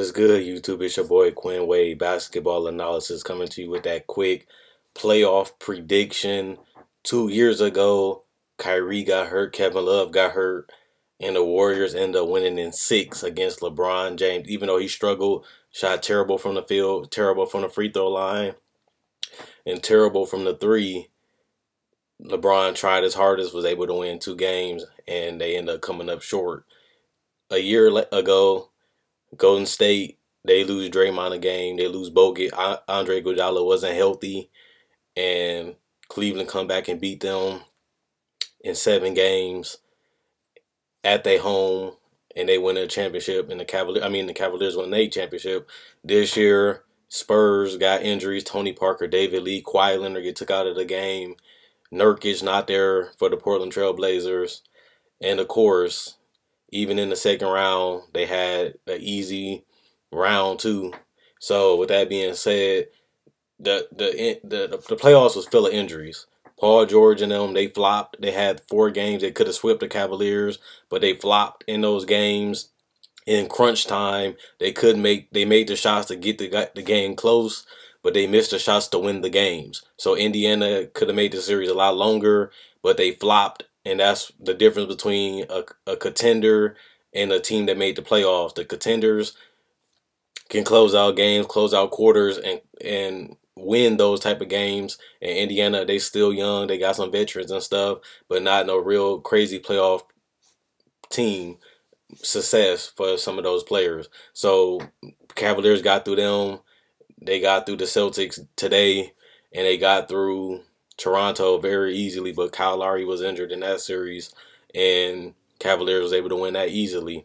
What's good, YouTube? It's your boy Quinn Wade, basketball analysis, coming to you with that quick playoff prediction. 2 years ago, Kyrie got hurt, Kevin Love got hurt, and the Warriors ended up winning in 6 against LeBron James. Even though he struggled, shot terrible from the field, terrible from the free throw line, and terrible from the three, LeBron tried his hardest, was able to win 2 games, and they ended up coming up short. A year ago, Golden State, they lose Draymond a game. They lose Bogut. Andre Iguodala wasn't healthy. And Cleveland come back and beat them in 7 games at their home. And they win a championship. And the Cavaliers won a championship. This year, Spurs got injuries. Tony Parker, David Lee, Kawhi Leonard get took out of the game. Nurkic not there for the Portland Trail Blazers. And of course, even in the second round, they had an easy round 2. So with that being said, the playoffs was full of injuries. Paul George and them, they flopped. They had 4 games. They could have swept the Cavaliers, but they flopped in those games. In crunch time, they made the shots to get the game close, but they missed the shots to win the games. So Indiana could have made the series a lot longer, but they flopped. And that's the difference between a contender and a team that made the playoffs. The contenders can close out games, close out quarters, and win those type of games. And Indiana, they still young. They got some veterans and stuff, but not no real crazy playoff team success for some of those players. So Cavaliers got through them. They got through the Celtics today, and they got through Toronto very easily, but Kyle Lowry was injured in that series, and Cavaliers was able to win that easily.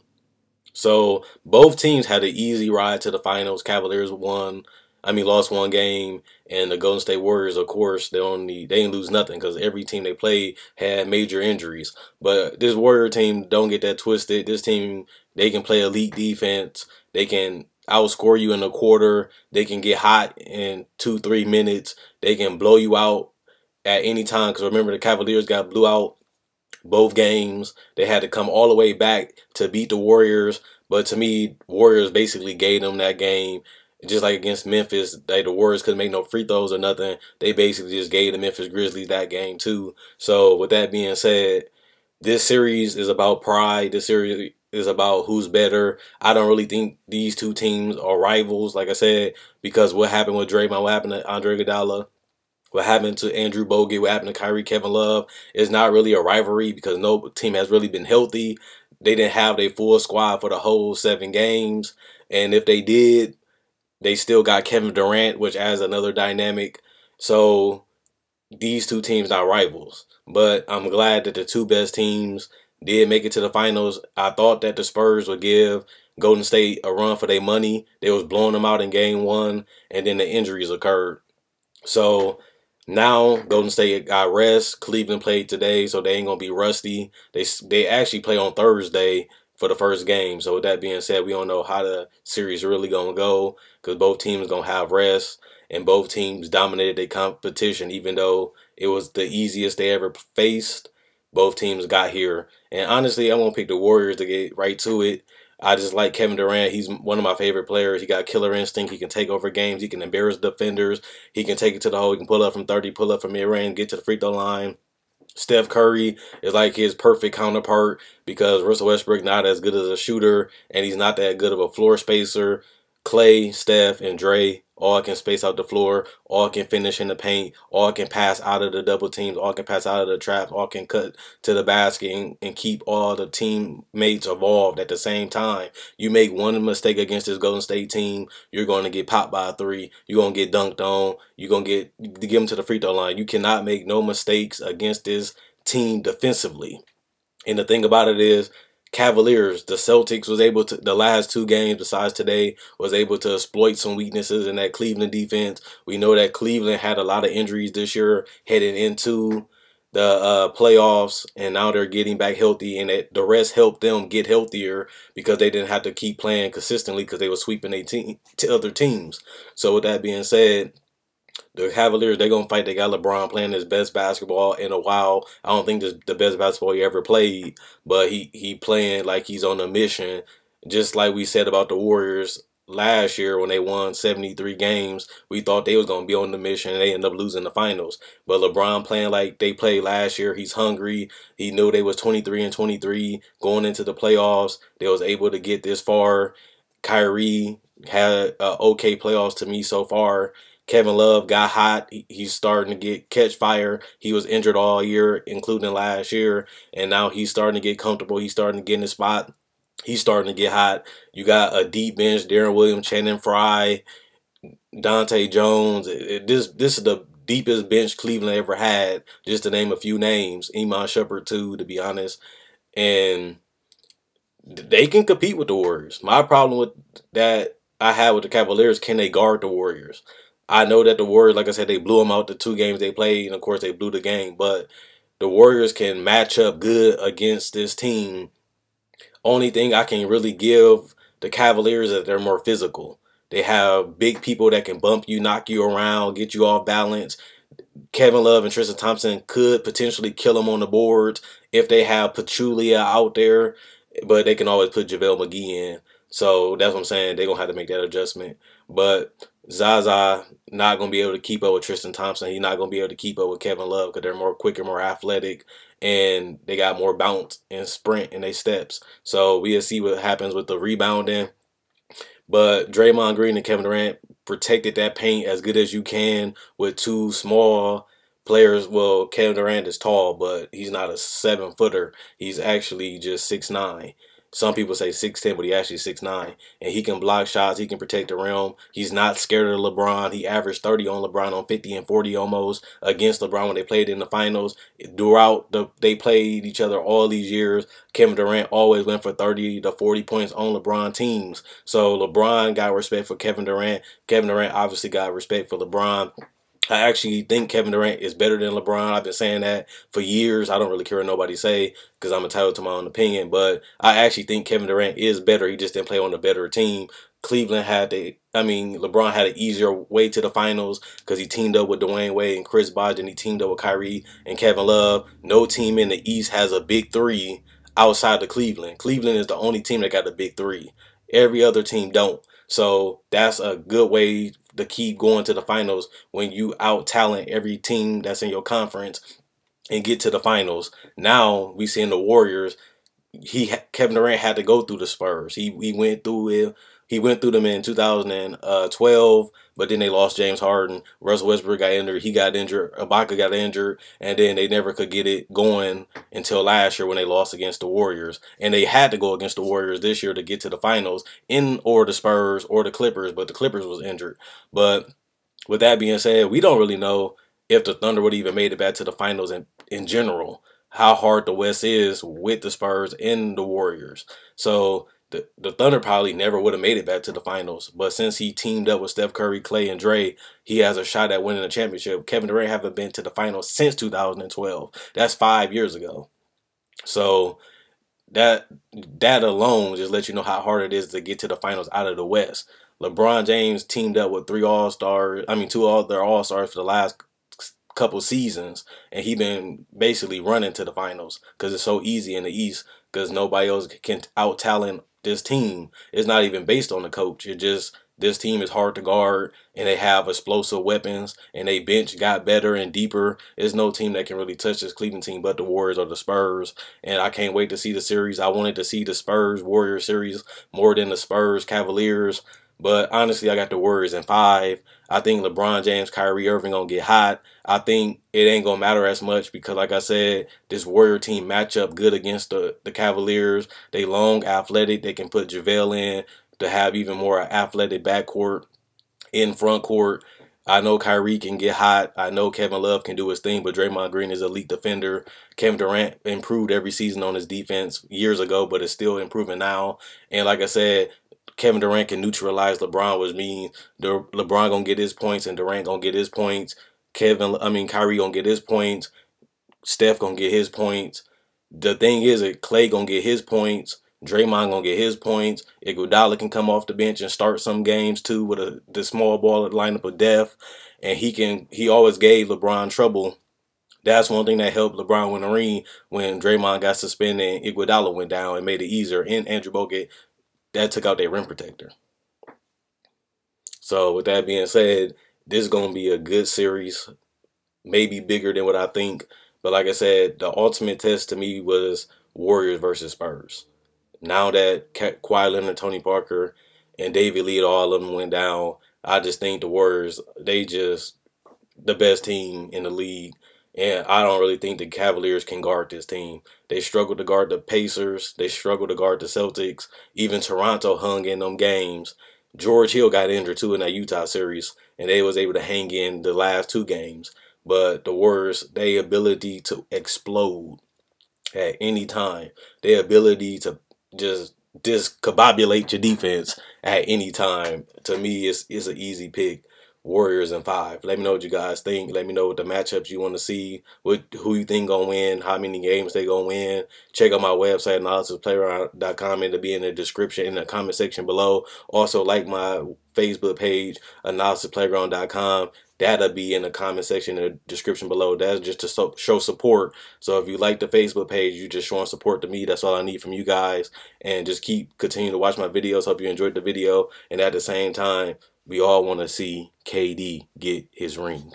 So both teams had an easy ride to the finals. Cavaliers lost 1 game, and the Golden State Warriors, of course, they didn't lose nothing because every team they played had major injuries. But this Warrior team, don't get that twisted. This team, they can play elite defense. They can outscore you in a quarter. They can get hot in 2-3 minutes. They can blow you out at any time, because remember, the Cavaliers got blew out both games. They had to come all the way back to beat the Warriors, but to me, Warriors basically gave them that game. Just like against Memphis, the Warriors couldn't make no free throws or nothing. They basically just gave the Memphis Grizzlies that game too. So with that being said, this series is about pride. This series is about who's better. I don't really think these 2 teams are rivals, like I said, because what happened with Draymond, what happened to Andre Iguodala, what happened to Andrew Bogut, what happened to Kyrie, Kevin Love, is not really a rivalry because no team has really been healthy. They didn't have their full squad for the whole 7 games. And if they did, they still got Kevin Durant, which adds another dynamic. So these 2 teams not rivals. But I'm glad that the 2 best teams did make it to the finals. I thought that the Spurs would give Golden State a run for their money. They was blowing them out in game 1, and then the injuries occurred. So now Golden State got rest. Cleveland played today, so they ain't gonna be rusty. They actually play on Thursday for the first game. So with that being said, we don't know how the series really gonna go because both teams gonna have rest, and both teams dominated their competition. Even though it was the easiest they ever faced, both teams got here. And honestly, I'm gonna pick the Warriors to get right to it. I just like Kevin Durant. He's one of my favorite players. He got killer instinct. He can take over games. He can embarrass defenders. He can take it to the hole. He can pull up from 30, pull up from mid-range, get to the free throw line. Steph Curry is like his perfect counterpart because Russell Westbrook not as good as a shooter, and he's not that good of a floor spacer. Clay, Steph, and Dre all can space out the floor, all can finish in the paint, all can pass out of the double teams, all can pass out of the traps, all can cut to the basket and keep all the teammates involved at the same time. You make one mistake against this Golden State team, you're going to get popped by a 3. You're going to get dunked on. You're going to give them to the free throw line. You cannot make no mistakes against this team defensively. And the thing about it is, Cavaliers, the Celtics was able to, the last 2 games besides today, was able to exploit some weaknesses in that Cleveland defense. We know that Cleveland had a lot of injuries this year heading into the playoffs, and now they're getting back healthy, and the rest helped them get healthier because they didn't have to keep playing consistently because they were sweeping their team to other teams. So with that being said, the Cavaliers, they're going to fight. They got LeBron playing his best basketball in a while. I don't think this is the best basketball he ever played, but he playing like he's on a mission. Just like we said about the Warriors last year when they won 73 games. We thought they was going to be on the mission, and they ended up losing the finals. But LeBron playing like they played last year, he's hungry. He knew they was 23-23 going into the playoffs. They was able to get this far. Kyrie had okay playoffs to me so far. Kevin Love got hot. He's starting to catch fire. He was injured all year, including last year, and now he's starting to get comfortable. He's starting to get in his spot. He's starting to get hot. You got a deep bench: Darren Williams, Channing Frye, Dante Jones. This is the deepest bench Cleveland ever had, just to name a few names. Iman Shumpert too, to be honest. And they can compete with the Warriors. My problem with that I have with the Cavaliers, can they guard the Warriors? I know that the Warriors, like I said, they blew them out the 2 games they played, and of course they blew the game. But the Warriors can match up good against this team. Only thing I can really give the Cavaliers is that they're more physical. They have big people that can bump you, knock you around, get you off balance. Kevin Love and Tristan Thompson could potentially kill them on the boards if they have Pachulia out there, but they can always put JaVale McGee in. So that's what I'm saying. They're going to have to make that adjustment. But Zaza not going to be able to keep up with Tristan Thompson. He's not going to be able to keep up with Kevin Love because they're more quicker, more athletic, and they got more bounce and sprint in their steps. So we'll see what happens with the rebounding. But Draymond Green and Kevin Durant protected that paint as good as you can with 2 small players. Well, Kevin Durant is tall, but he's not a 7-footer. He's actually just 6'9". Some people say 6'10", but he actually 6'9". And he can block shots. He can protect the rim. He's not scared of LeBron. He averaged 30 on LeBron on 50 and 40 almost against LeBron when they played in the finals. Throughout they played each other all these years, Kevin Durant always went for 30 to 40 points on LeBron teams. So LeBron got respect for Kevin Durant. Kevin Durant obviously got respect for LeBron. I actually think Kevin Durant is better than LeBron. I've been saying that for years. I don't really care what nobody say because I'm entitled to my own opinion. But I actually think Kevin Durant is better. He just didn't play on a better team. LeBron had an easier way to the finals because he teamed up with Dwayne Wade and Chris Bosh, and he teamed up with Kyrie and Kevin Love. No team in the East has a big 3 outside of Cleveland. Cleveland is the only team that got the big 3. Every other team don't. So that's a good way to keep going to the finals when you out-talent every team that's in your conference and get to the finals. Now we seeing the Warriors. Kevin Durant had to go through the Spurs. He went through it. He went through them in 2012, but then they lost James Harden. Russell Westbrook got injured. He got injured. Ibaka got injured, and then they never could get it going until last year when they lost against the Warriors. And they had to go against the Warriors this year to get to the finals, or the Spurs or the Clippers, but the Clippers was injured. But with that being said, we don't really know if the Thunder would even made it back to the finals in general. How hard the West is with the Spurs and the Warriors. So the Thunder probably never would have made it back to the finals. But since he teamed up with Steph Curry, Clay, and Dre, he has a shot at winning a championship. Kevin Durant haven't been to the finals since 2012. That's 5 years ago. So that alone just lets you know how hard it is to get to the finals out of the West. LeBron James teamed up with 2 other All-Stars for the last couple seasons, and he been basically running to the finals because it's so easy in the East because nobody else can out-talent this team. It's not even based on the coach. It just, this team is hard to guard, and they have explosive weapons, and they bench got better and deeper. There's no team that can really touch this Cleveland team but the Warriors or the Spurs, and I can't wait to see the series. I wanted to see the Spurs-Warriors series more than the Spurs-Cavaliers, but honestly, I got the Warriors in 5. I think LeBron James, Kyrie Irving gonna get hot. I think it ain't gonna matter as much because, like I said, this Warrior team match up good against the Cavaliers. They long, athletic. They can put JaVale in to have even more athletic backcourt, in front court. I know Kyrie can get hot. I know Kevin Love can do his thing, but Draymond Green is an elite defender. Kevin Durant improved every season on his defense years ago, but is still improving now. And like I said, Kevin Durant can neutralize LeBron, which means LeBron gonna get his points and Durant gonna get his points. Kyrie gonna get his points. Steph gonna get his points. The thing is that Clay gonna get his points. Draymond gonna get his points. Iguodala can come off the bench and start some games too with the small ball lineup of depth, and he always gave LeBron trouble. That's one thing that helped LeBron win the ring when Draymond got suspended and Iguodala went down and made it easier. And Andrew Bogut, that took out their rim protector. So with that being said, this is gonna be a good series, maybe bigger than what I think. But like I said, the ultimate test to me was Warriors versus Spurs. Now that Kawhi Leonard, Tony Parker, and David Lee, all of them went down, I just think the Warriors, they just the best team in the league. And I don't really think the Cavaliers can guard this team. They struggled to guard the Pacers. They struggled to guard the Celtics. Even Toronto hung in them games. George Hill got injured too in that Utah series, and they was able to hang in the last two games. But the Warriors, their ability to explode at any time, their ability to just discombobulate your defense at any time, to me is an easy pick. Warriors in 5. Let me know what you guys think. Let me know what the matchups you want to see, who you think gonna win, how many games they gonna win. Check out my website, analysisplayground.com. It'll be in the description, in the comment section below. Also, like my Facebook page, analysisplayground.com. That'll be in the comment section in the description below. That's just to show support. So if you like the Facebook page, you just showing support to me. That's all I need from you guys. And just continue to watch my videos. Hope you enjoyed the video. And at the same time, we all want to see KD get his ring.